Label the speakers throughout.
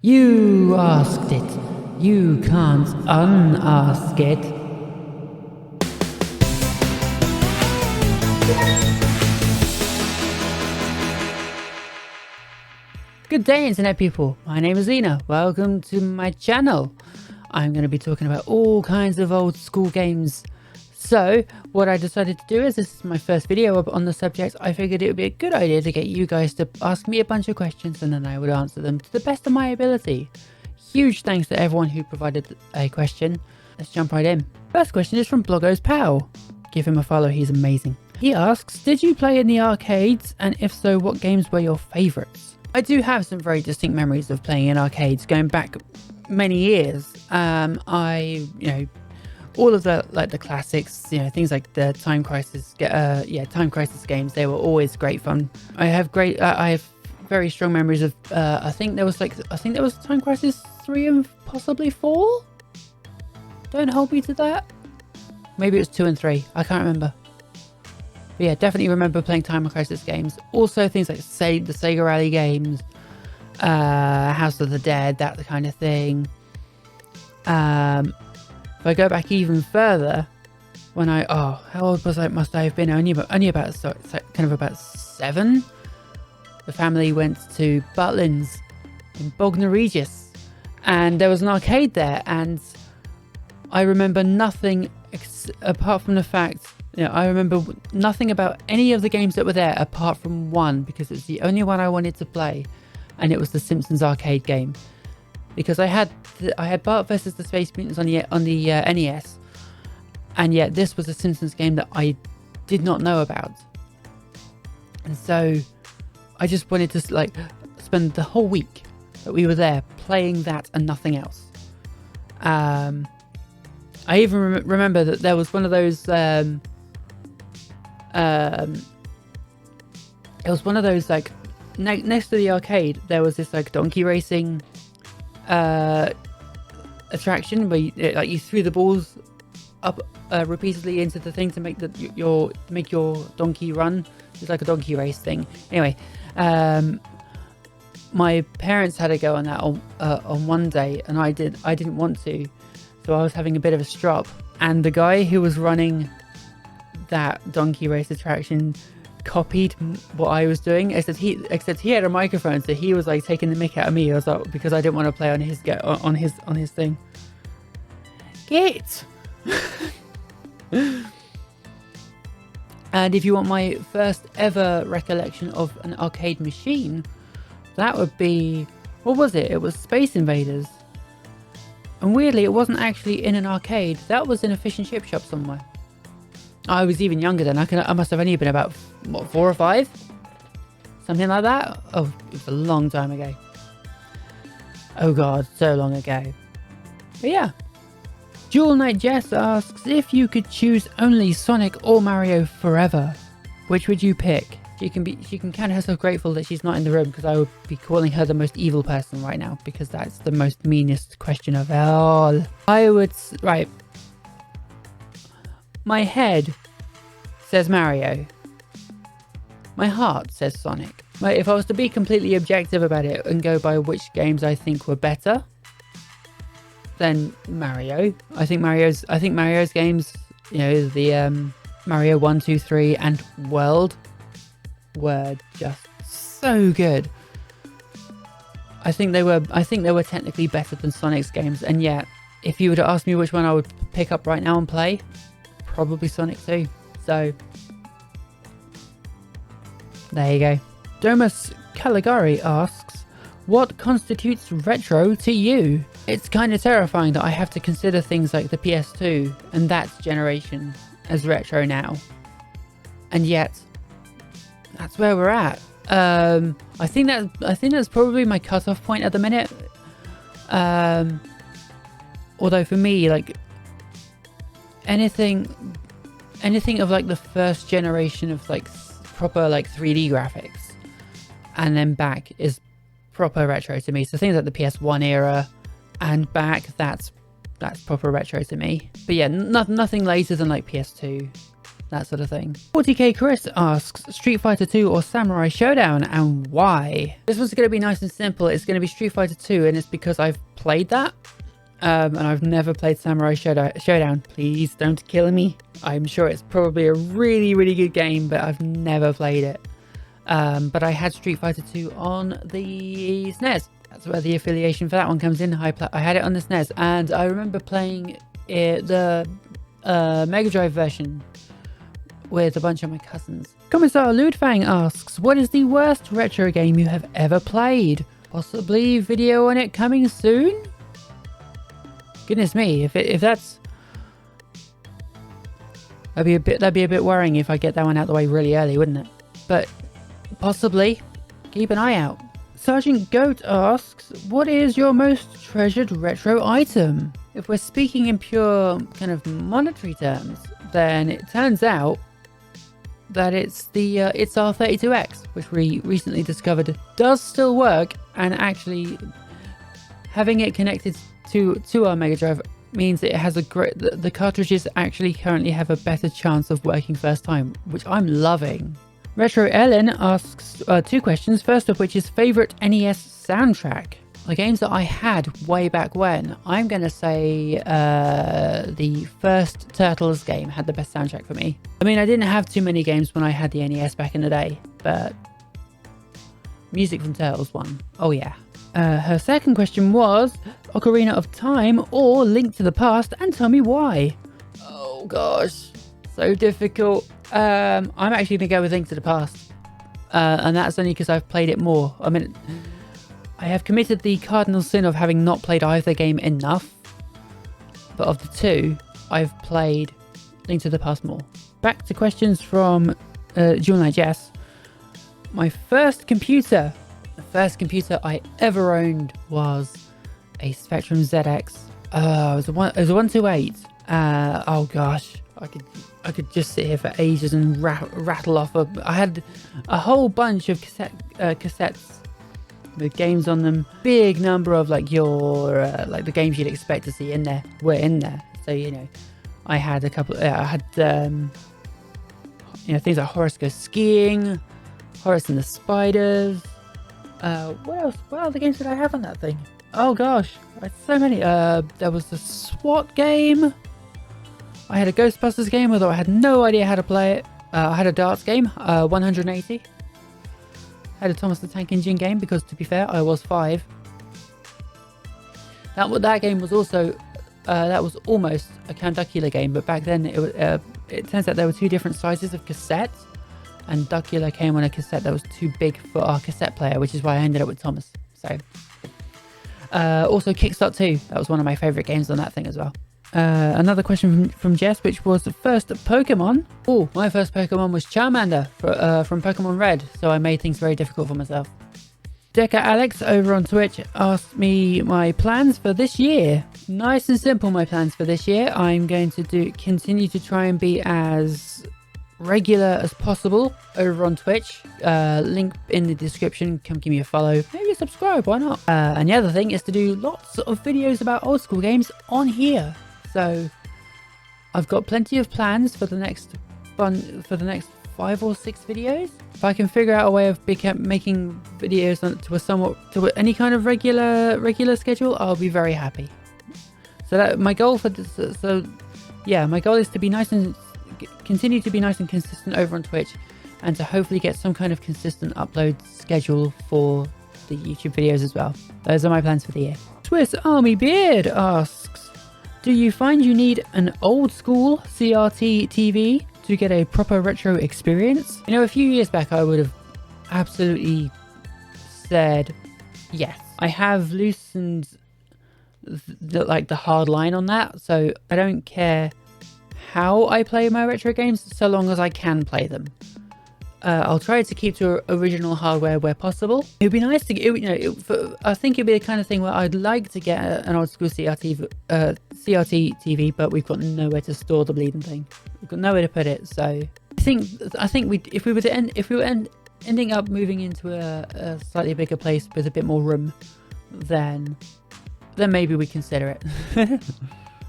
Speaker 1: You asked it. You can't unask it. Good day, internet people. My name is Lena. Welcome to my channel. I'm going to be talking about all kinds of old school games. So what I decided to do is, this is my first video on the subject. I figured it would be a good idea to get you guys to ask me a bunch of questions and then I would answer them to the best of my ability. Huge thanks to everyone who provided a question. Let's jump right in. First question is from Bloggo's Pal. Give him a follow, he's amazing. He asks, did you play in the arcades, and if so, what games were your favourites? I do have some very distinct memories of playing in arcades going back many years. All of the classics, things like the Time Crisis games, they were always great fun. I have very strong memories of I think there was Time Crisis 3 and possibly 4. Don't hold me to that. Maybe it was 2 and 3. I can't remember. But yeah, definitely remember playing Time Crisis games. Also things like the Sega Rally games, House of the Dead, that kind of thing. If I go back even further, when how old was I? Must I have been only about 7? The family went to Butlins in Bognor Regis, and there was an arcade there, and I remember nothing apart from the fact, I remember nothing about any of the games that were there apart from one, because it's the only one I wanted to play, and it was the Simpsons arcade game. Because I had Bart vs the Space Mutants on the NES, and yet this was a Simpsons game that I did not know about, and so I just wanted to spend the whole week that we were there playing that and nothing else. I even remember that there was one of those. It was one of those next to the arcade. There was this donkey racing attraction where you threw the balls up repeatedly into the thing to make your donkey run. It's like a donkey race thing. Anyway, my parents had a go on that on one day, and I didn't want to, so I was having a bit of a strop. And the guy who was running that donkey race attraction copied what I was doing, except he had a microphone, so he was taking the mick out of me. I was because I didn't want to play on his thing. Get. And if you want my first ever recollection of an arcade machine, that would be, what was it? It was Space Invaders. And weirdly, it wasn't actually in an arcade. That was in a fish and chip shop somewhere. I was even younger then. I must have only been about 4 or 5, something like that. Oh, it was a long time ago. Oh god, so long ago. But yeah. Jewel Knight Jess asks, if you could choose only Sonic or Mario forever, which would you pick? She can count herself grateful that she's not in the room, because I would be calling her the most evil person right now, because that's the most meanest question of all. Right. My head says Mario. My heart says Sonic. If I was to be completely objective about it and go by which games I think were better, then Mario. I think Mario's games, the Mario 1, 2, 3 and World were just so good. I think they were technically better than Sonic's games, and yet if you were to ask me which one I would pick up right now and play, probably Sonic 2. So there you go. Domus Caligari asks, what constitutes retro to you? It's kind of terrifying that I have to consider things like the PS2 and that generation as retro now, and yet that's where we're at. I think that's probably my cutoff point at the minute. Although for me, anything of the first generation of proper 3D graphics and then back is proper retro to me. So things like the PS1 era and back, that's proper retro to me. But yeah, nothing later than PS2 that sort of thing. 40k Chris asks, Street Fighter 2 or Samurai Showdown, and why? This one's going to be nice and simple. It's going to be Street Fighter 2, and it's because I've played that. And I've never played Samurai Showdown. Please don't kill me. I'm sure it's probably a really, really good game, but I've never played it. But I had Street Fighter 2 on the SNES. That's where the affiliation for that one comes in. I had it on the SNES, and I remember playing the Mega Drive version with a bunch of my cousins. Commissar Ludfang asks, what is the worst retro game you have ever played? Possibly video on it coming soon? Goodness me, if that's... That'd be a bit worrying if I get that one out the way really early, wouldn't it? But possibly. Keep an eye out. Sergeant Goat asks, what is your most treasured retro item? If we're speaking in pure kind of monetary terms, then it turns out that it's the it's our 32X, which we recently discovered does still work, and actually having it connected to our Mega Drive means it has the cartridges actually currently have a better chance of working first time, which I'm loving. Retro Ellen asks 2 questions, first of which is favorite NES soundtrack. The games that I had way back when, I'm going to say the first Turtles game had the best soundtrack for me. I mean, I didn't have too many games when I had the NES back in the day, but music from Turtles won. Oh yeah. Her second question was Ocarina of Time or Link to the Past, and tell me why. Oh gosh, so difficult. I'm actually going to go with Link to the Past. And that's only because I've played it more. I mean, I have committed the cardinal sin of having not played either game enough. But of the two, I've played Link to the Past more. Back to questions from Jewel Knight Jess. My first computer, the first computer I ever owned was a Spectrum ZX. It was a 128. Oh gosh, I could just sit here for ages and rattle off. I had a whole bunch of cassettes with games on them. Big number of like like the games you'd expect to see in there were in there. So you know, I had a couple. I had you know, things like Horace Goes Skiing, Horace and the Spiders. What else? What other games did I have on that thing? Oh gosh, I had so many. There was the SWAT game. I had a Ghostbusters game, although I had no idea how to play it. I had a darts game, 180. I had a Thomas the Tank Engine game because, to be fair, I was 5. That game was also that was almost a Canducula game, but back then it turns out there were 2 different sizes of cassettes, and Duckula came on a cassette that was too big for our cassette player, which is why I ended up with Thomas. So also Kickstart 2, that was one of my favourite games on that thing as well. Another question from Jess, which was the first Pokemon. Oh, my first Pokemon was Charmander from Pokemon Red, so I made things very difficult for myself. Deca Alex over on Twitch asked me my plans for this year. Nice and simple, my plans for this year. I'm going to continue to try and be as regular as possible over on Twitch. Link in the description. Come give me a follow. Maybe subscribe, why not? And the other thing is to do lots of videos about old school games on here. So I've got plenty of plans for the next 5 or 6 videos. If I can figure out a way of making videos to any kind of regular schedule, I'll be very happy. So that my goal for this, my goal is to be continue to be nice and consistent over on Twitch, and to hopefully get some kind of consistent upload schedule for the YouTube videos as well. Those are my plans for the year. Swiss Army Beard asks, do you find you need an old school CRT TV to get a proper retro experience? You know, a few years back I would have absolutely said yes. I have loosened the hard line on that, so I don't care how I play my retro games so long as I can play them. I'll try to keep to original hardware where possible. It would be nice to get, I think it'd be the kind of thing where I'd like to get an old school CRT TV, but we've got nowhere to store the bleeding thing. We've got nowhere to put it. So I think if we were ending up moving into a slightly bigger place with a bit more room, then maybe we consider it.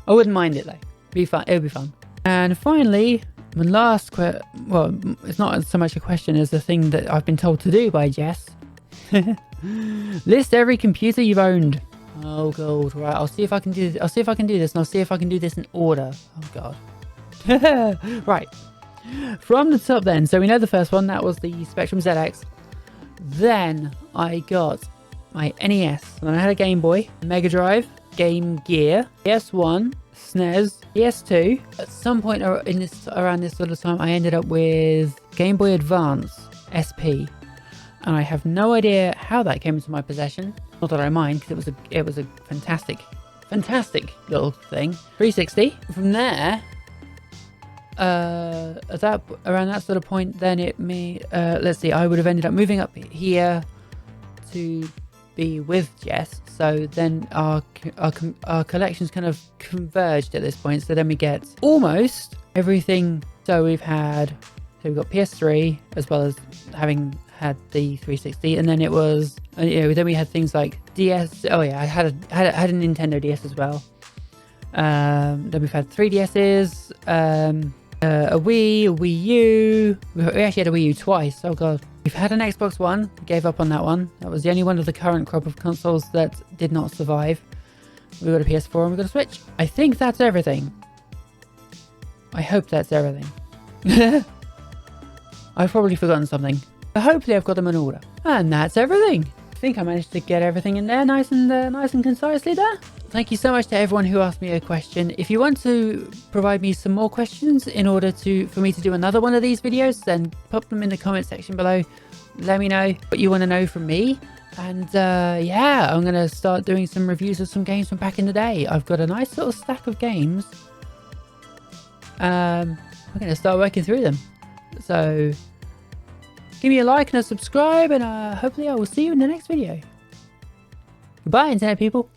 Speaker 1: I wouldn't mind it though. It'd be fun. It would be fun. And finally, My last well, it's not so much a question as the thing that I've been told to do by Jess. List every computer you've owned. Oh god, right. I'll see if I can do this. I'll see if I can do this, and I'll see if I can do this in order. Oh god. Right. From the top then. So we know the first one, that was the Spectrum ZX. Then I got my NES. And I had a Game Boy, Mega Drive, Game Gear, PS1, SNES, PS2. At some point around this sort of time, I ended up with Game Boy Advance SP. And I have no idea how that came into my possession. Not that I mind, because it was a fantastic little thing. 360. From there, around that sort of point, then let's see, I would have ended up moving up here to be with Jess. So then our collections kind of converged at this point. So then we get almost everything. So we've got PS3 as well as having had the 360, and then it was then we had things like DS. Oh yeah, I had a Nintendo DS as well. Then we've had 3DSs, a Wii, a Wii U. We actually had a Wii U twice. Oh god. We've had an Xbox One. We gave up on that one. That was the only one of the current crop of consoles that did not survive. We got a PS4 and we got a Switch. I think that's everything. I hope that's everything. I've probably forgotten something. But hopefully I've got them in order. And that's everything. I think I managed to get everything in there nice and concisely there. Thank you so much to everyone who asked me a question. If you want to provide me some more questions in order for me to do another one of these videos, then pop them in the comment section below. Let me know what you want to know from me. And yeah, I'm going to start doing some reviews of some games from back in the day. I've got a nice little stack of games. I'm going to start working through them. So give me a like and a subscribe, and hopefully I will see you in the next video. Goodbye, internet people.